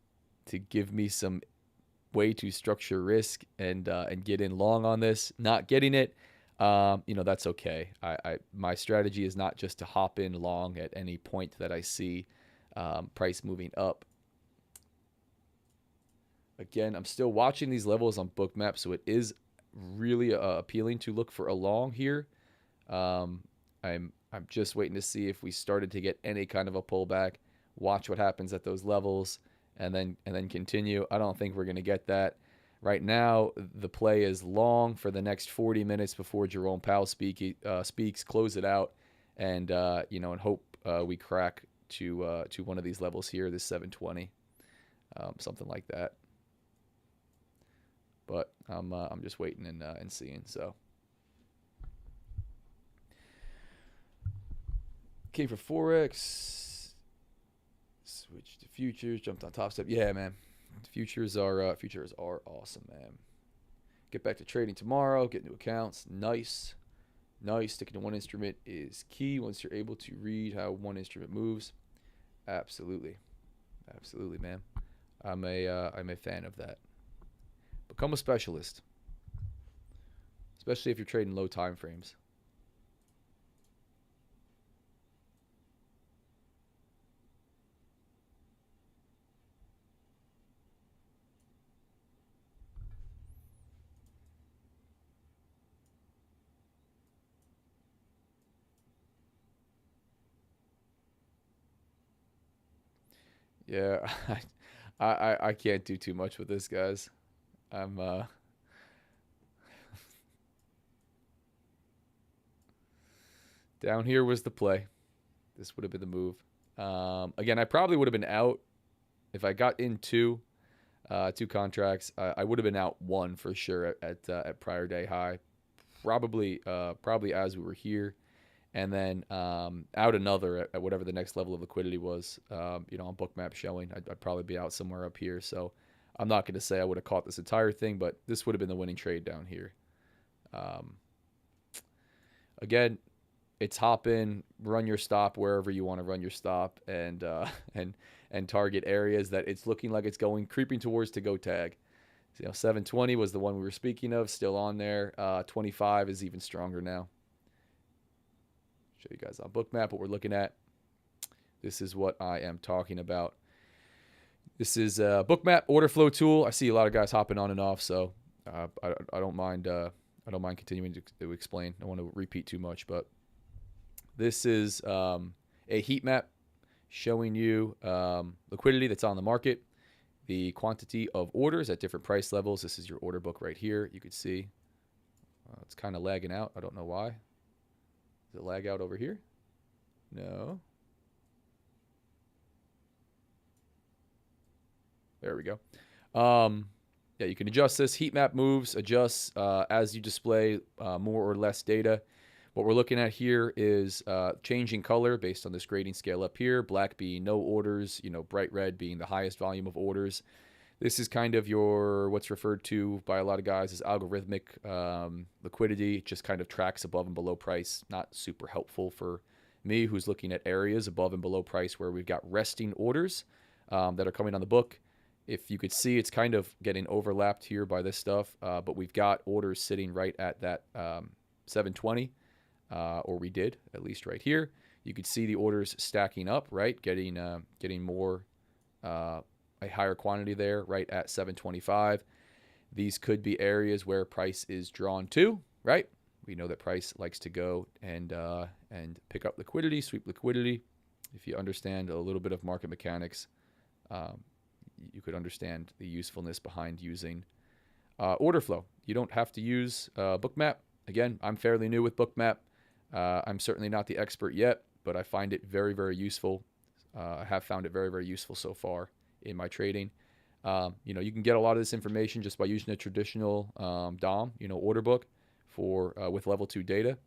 way to structure risk and get in long on this. Not getting it, that's okay. My strategy is not just to hop in long at any point that I see price moving up. Again, I'm still watching these levels on Bookmap, so it is really appealing to look for a long here. I'm just waiting to see if we started to get any kind of a pullback. Watch what happens at those levels, and then continue. I don't think we're going to get that. Right now, the play is long for the next 40 minutes before Jerome Powell speaks, close it out, and and hope we crack to one of these levels here, this 720, something like that. But I'm just waiting and seeing. So, okay, for Forex, switch to futures, jumped on TopStep. Yeah, man. Futures are awesome, man. Get back to trading tomorrow. Get new accounts. Nice. Sticking to one instrument is key once you're able to read how one instrument moves. Absolutely, man. I'm a fan of that. Become a specialist, especially if you're trading low time frames. Yeah, I can't do too much with this, guys. I'm down here was the play. This would have been the move. Again, I probably would have been out if I got in two contracts. I would have been out one for sure at prior day high, probably as we were here, and then out another at whatever the next level of liquidity was. On Bookmap showing, I'd probably be out somewhere up here. So I'm not going to say I would have caught this entire thing, but this would have been the winning trade down here. Again, it's hop in, run your stop wherever you want to run your stop, and target areas that it's looking like it's creeping towards to go tag. 720 was the one we were speaking of, still on there. 25 is even stronger now. Show you guys on Bookmap what we're looking at. This is what I am talking about. This is a Bookmap order flow tool. I see a lot of guys hopping on and off, so I don't mind. I don't mind continuing to explain. I don't want to repeat too much, but this is a heat map showing you liquidity that's on the market, the quantity of orders at different price levels. This is your order book right here. You could see it's kind of lagging out. I don't know why. Does it lag out over here? No. There we go. Yeah, you can adjust this. Heat map moves, adjusts as you display more or less data. What we're looking at here is changing color based on this grading scale up here. Black being no orders, bright red being the highest volume of orders. This is kind of what's referred to by a lot of guys as algorithmic liquidity. It just kind of tracks above and below price. Not super helpful for me, who's looking at areas above and below price where we've got resting orders that are coming on the book. If you could see, it's kind of getting overlapped here by this stuff, but we've got orders sitting right at that 720. or we did, at least right here. You could see the orders stacking up, right? Getting more, a higher quantity there, right at 725. These could be areas where price is drawn to, right? We know that price likes to go and pick up liquidity, sweep liquidity. If you understand a little bit of market mechanics, you could understand the usefulness behind using order flow. You don't have to use Bookmap. Again, I'm fairly new with Bookmap. I'm certainly not the expert yet, but I find it very, very useful. I have found it very, very useful so far in my trading. You can get a lot of this information just by using a traditional DOM, order book for with level 2 data.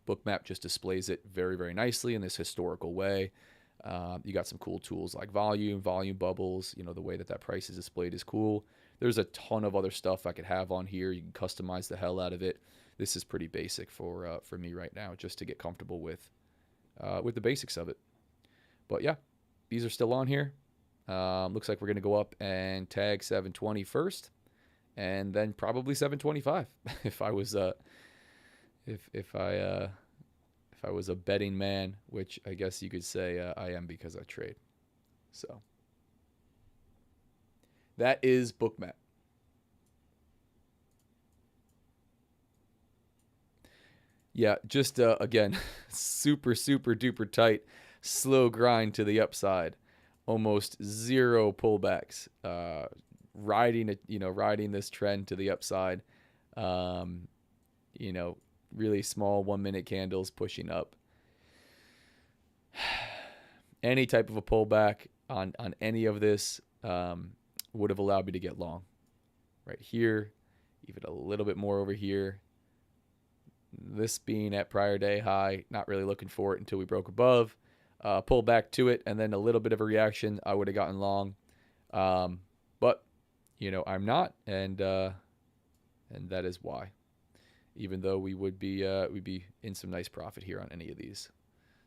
Bookmap just displays it very, very nicely in this historical way. You got some cool tools like volume bubbles. The way that price is displayed is cool. There's a ton of other stuff I could have on here. You can customize the hell out of it. This is pretty basic for me right now, just to get comfortable with the basics of it. But yeah, these are still on here. Looks like we're going to go up and tag 720 first, and then probably 725 if I was if I was a betting man, which I guess you could say I am because I trade. So that is Bookmap. Yeah, just again, super duper tight, slow grind to the upside, almost zero pullbacks. Riding this trend to the upside. Really small 1 minute candles pushing up. Any type of a pullback on any of this would have allowed me to get long. Right here, even a little bit more over here. This being at prior day high, not really looking for it until we broke above. Pull back to it, and then a little bit of a reaction. I would have gotten long, but I'm not, and that is why. Even though we'd be in some nice profit here on any of these.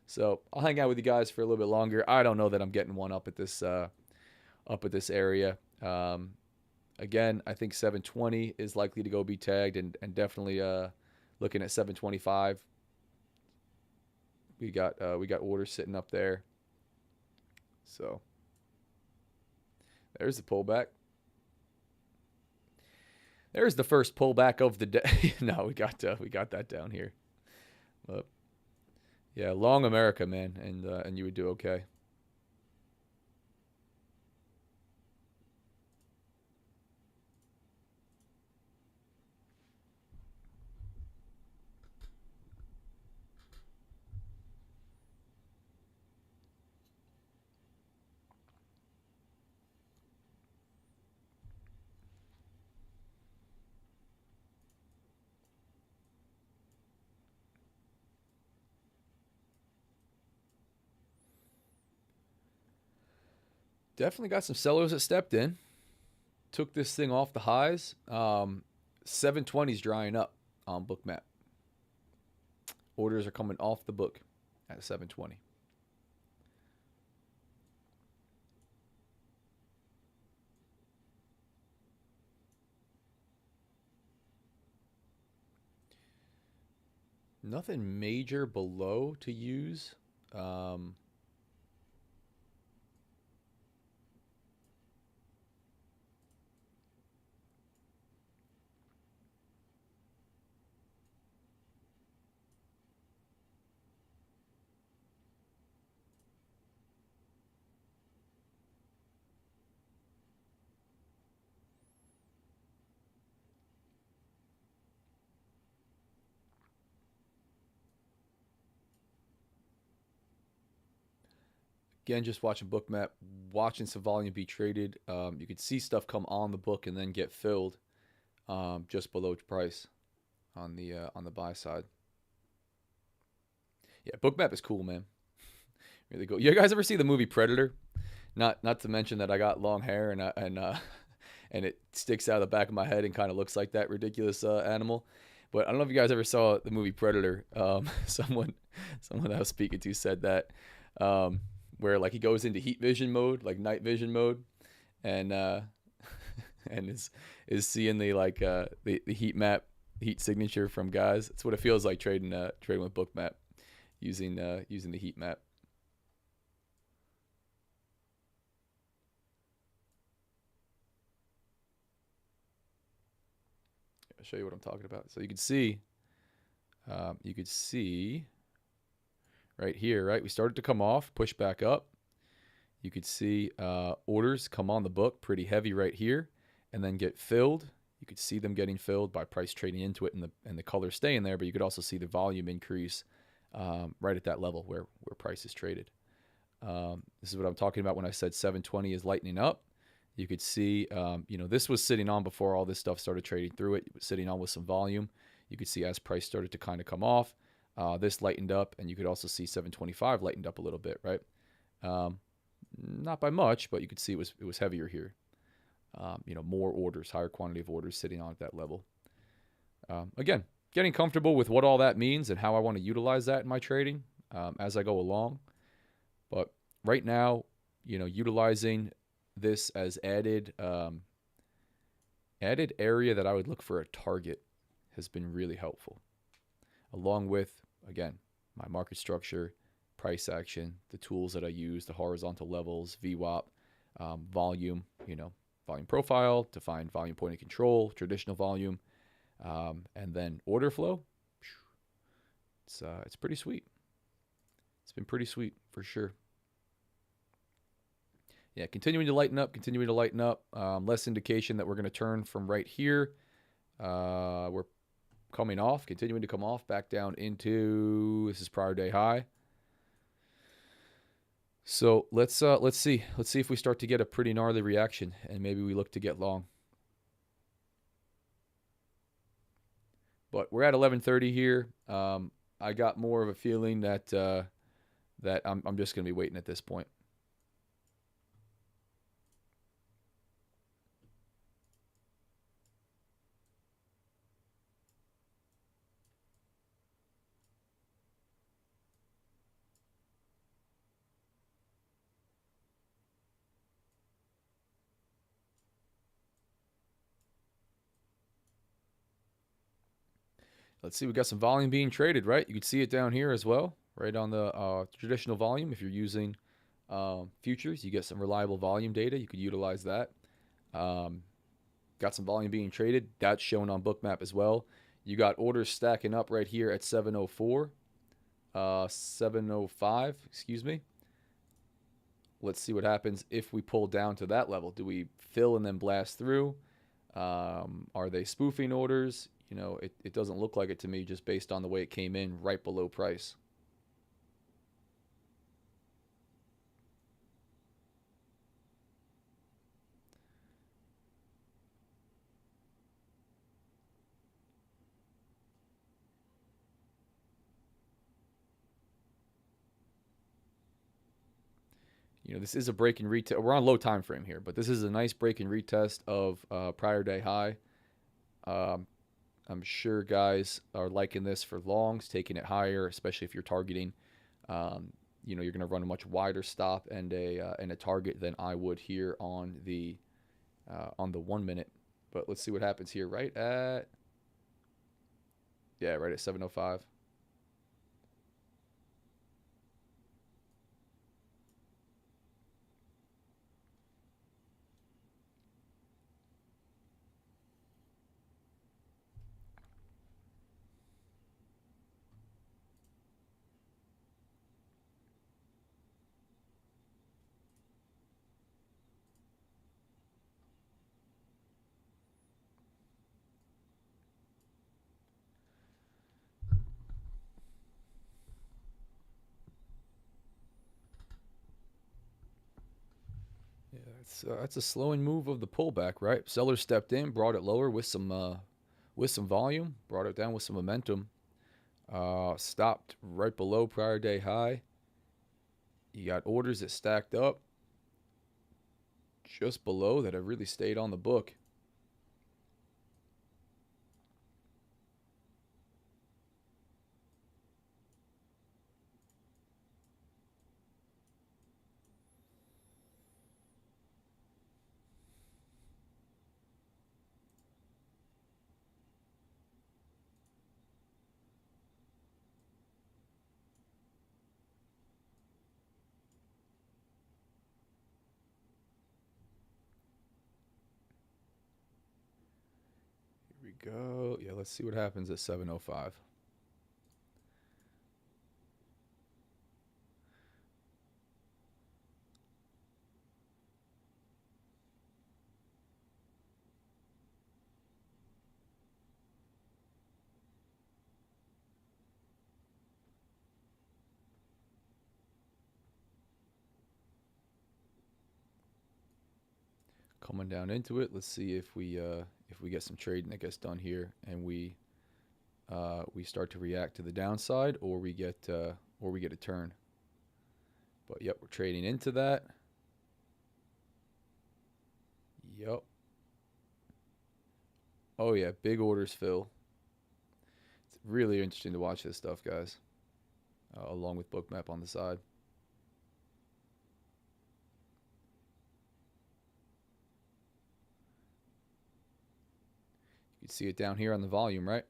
So I'll hang out with you guys for a little bit longer. I don't know that I'm getting one up at this area. Again, I think 720 is likely to go be tagged, and definitely looking at 725. We got orders sitting up there. So there's the pullback. There's the first pullback of the day. No, we got that down here. But yeah, long America, man, and you would do okay. Definitely got some sellers that stepped in. Took this thing off the highs. 720's drying up on Bookmap. Orders are coming off the book at 720. Nothing major below to use. Again, just watching Bookmap, watching some volume be traded. You could see stuff come on the book and then get filled just below price on the buy side. Yeah, Bookmap is cool, man. Really cool. You guys ever see the movie Predator? Not to mention that I got long hair and it sticks out of the back of my head and kind of looks like that ridiculous animal. But I don't know if you guys ever saw the movie Predator. Someone I was speaking to said that. Where like he goes into heat vision mode, like night vision mode, and and is seeing the heat map heat signature from guys. That's what it feels like trading with Bookmap, using the heat map. I'll show you what I'm talking about. So you can see right here, right? We started to come off, push back up. You could see orders come on the book pretty heavy right here, and then get filled. You could see them getting filled by price trading into it, and the color staying there. But you could also see the volume increase right at that level where price is traded. This is what I'm talking about when I said 720 is lightening up. You could see, this was sitting on before all this stuff started trading through it. It was sitting on with some volume. You could see as price started to kind of come off, this lightened up, and you could also see 725 lightened up a little bit, right? Not by much, but you could see it was heavier here. More orders, higher quantity of orders sitting on at that level. Again, getting comfortable with what all that means and how I want to utilize that in my trading as I go along. But right now, utilizing this as added area that I would look for a target has been really helpful. Along with, again, my market structure, price action, the tools that I use, the horizontal levels, VWAP, volume, volume profile to find volume point of control, traditional volume, and then order flow. It's pretty sweet. It's been pretty sweet for sure. Yeah, continuing to lighten up. Less indication that we're going to turn from right here. We're continuing to come off back down into, this is prior day high. So let's see if we start to get a pretty gnarly reaction, and maybe we look to get long. But we're at 11:30 here. I got more of a feeling that I'm just going to be waiting at this point. Let's see, we got some volume being traded, right? You can see it down here as well, right on the traditional volume. If you're using futures, you get some reliable volume data. You could utilize that. Got some volume being traded. That's shown on Bookmap as well. You got orders stacking up right here at 704, 705, excuse me. Let's see what happens if we pull down to that level. Do we fill and then blast through? Are they spoofing orders? It doesn't look like it to me just based on the way it came in right below price. This is a break and retest. We're on low time frame here, but this is a nice break and retest of prior day high. I'm sure guys are liking this for longs, taking it higher, especially if you're targeting. You're going to run a much wider stop and a target than I would here on the 1 minute. But let's see what happens here. Right at 705. That's a slowing move of the pullback, right? Seller stepped in, brought it lower with some volume, brought it down with some momentum. Stopped right below prior day high. You got orders that stacked up just below that have really stayed on the book. go. Yeah, let's see what happens at 7:05. Coming down into it. Let's see if we get some trading that gets done here, and we start to react to the downside, or we get a turn. But yep, we're trading into that. Yep. Oh yeah, big orders fill. It's really interesting to watch this stuff, guys. Along with Bookmap on the side. You can see it down here on the volume, right?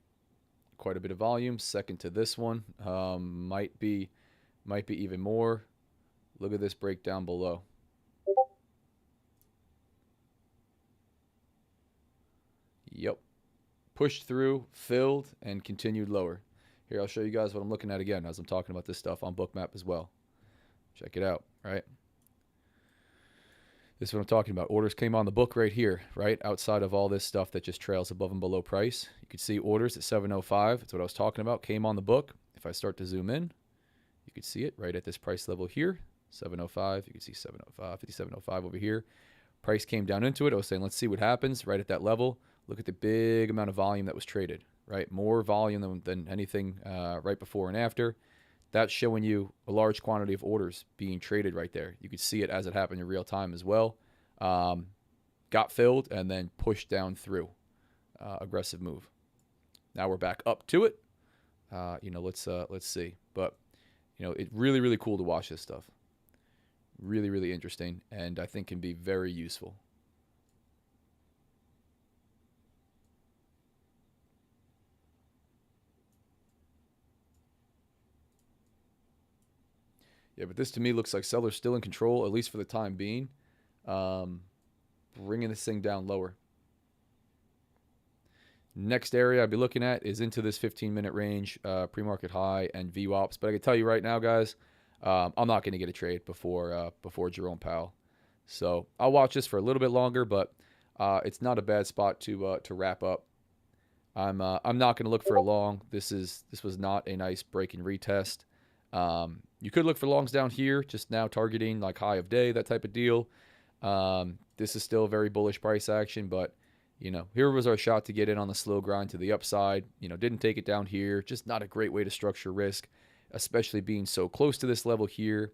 Quite a bit of volume. Second to this one. Might be even more. Look at this breakdown below. Yep. Pushed through, filled, and continued lower. Here, I'll show you guys what I'm looking at again as I'm talking about this stuff on Bookmap as well. Check it out, right? This is what I'm talking about. Orders came on the book right here, right? Outside of all this stuff that just trails above and below price. You can see orders at 7:05. That's what I was talking about. Came on the book. If I start to zoom in, you can see it right at this price level here. 7:05. You can see 7:05, 57:05 over here. Price came down into it. I was saying, let's see what happens right at that level. Look at the big amount of volume that was traded, right? More volume than anything right before and after. That's showing you a large quantity of orders being traded right there. You could see it as it happened in real time as well. Got filled and then pushed down through. Aggressive move. Now we're back up to it. Let's see. But it's really cool to watch this stuff. Really interesting, and I think can be very useful. Yeah, but this to me looks like sellers still in control, at least for the time being. Bringing this thing down lower. Next area I'd be looking at is into this 15-minute range, pre-market high and VWAPs. But I can tell you right now, guys, I'm not going to get a trade before Jerome Powell. So I'll watch this for a little bit longer, but it's not a bad spot to wrap up. I'm not going to look for a long. This was not a nice break and retest. You could look for longs down here, just now targeting like high of day, that type of deal. This is still a very bullish price action, but here was our shot to get in on the slow grind to the upside. Didn't take it down here. Just not a great way to structure risk, especially being so close to this level here.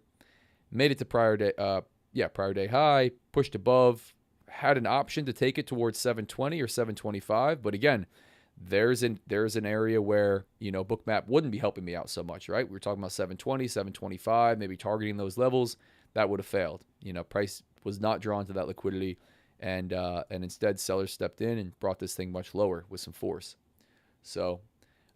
Made it to prior day high, pushed above, had an option to take it towards 720 or 725, but again, there's an area where Bookmap wouldn't be helping me out so much, right? We were talking about 720, 725, maybe targeting those levels. That would have failed. Price was not drawn to that liquidity, and instead sellers stepped in and brought this thing much lower with some force. So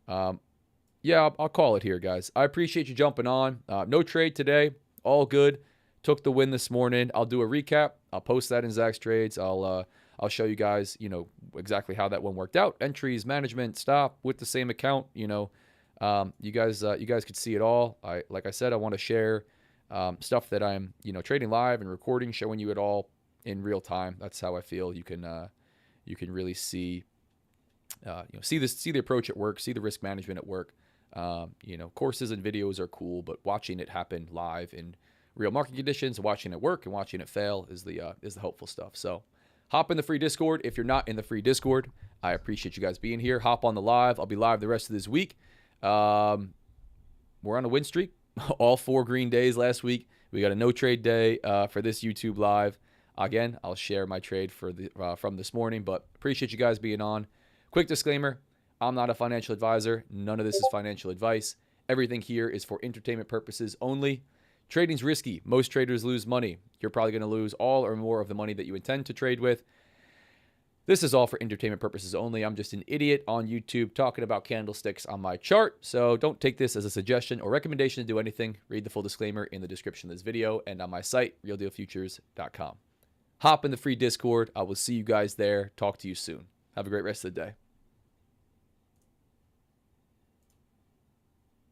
yeah, I'll call it here, guys. I appreciate you jumping on. No trade today, all good. Took the win this morning. I'll do a recap. I'll post that in Zach's Trades. I'll show you guys, exactly how that one worked out. Entries, management, stop with the same account. You guys could see it all. Like I said, I want to share stuff that I'm, trading live and recording, showing you it all in real time. That's how I feel you can really see, see the approach at work, see the risk management at work. Courses and videos are cool, but watching it happen live in real market conditions, watching it work and watching it fail is the helpful stuff. So hop in the free Discord. If you're not in the free Discord, I appreciate you guys being here. Hop on the live. I'll be live the rest of this week. We're on a win streak. All 4 green days last week. We got a no trade day for this YouTube live. Again, I'll share my trade from this morning, but appreciate you guys being on. Quick disclaimer, I'm not a financial advisor. None of this is financial advice. Everything here is for entertainment purposes only. Trading's risky. Most traders lose money. You're probably going to lose all or more of the money that you intend to trade with. This is all for entertainment purposes only. I'm just an idiot on YouTube talking about candlesticks on my chart. So don't take this as a suggestion or recommendation to do anything. Read the full disclaimer in the description of this video and on my site, realdealfutures.com. Hop in the free Discord. I will see you guys there. Talk to you soon. Have a great rest of the day.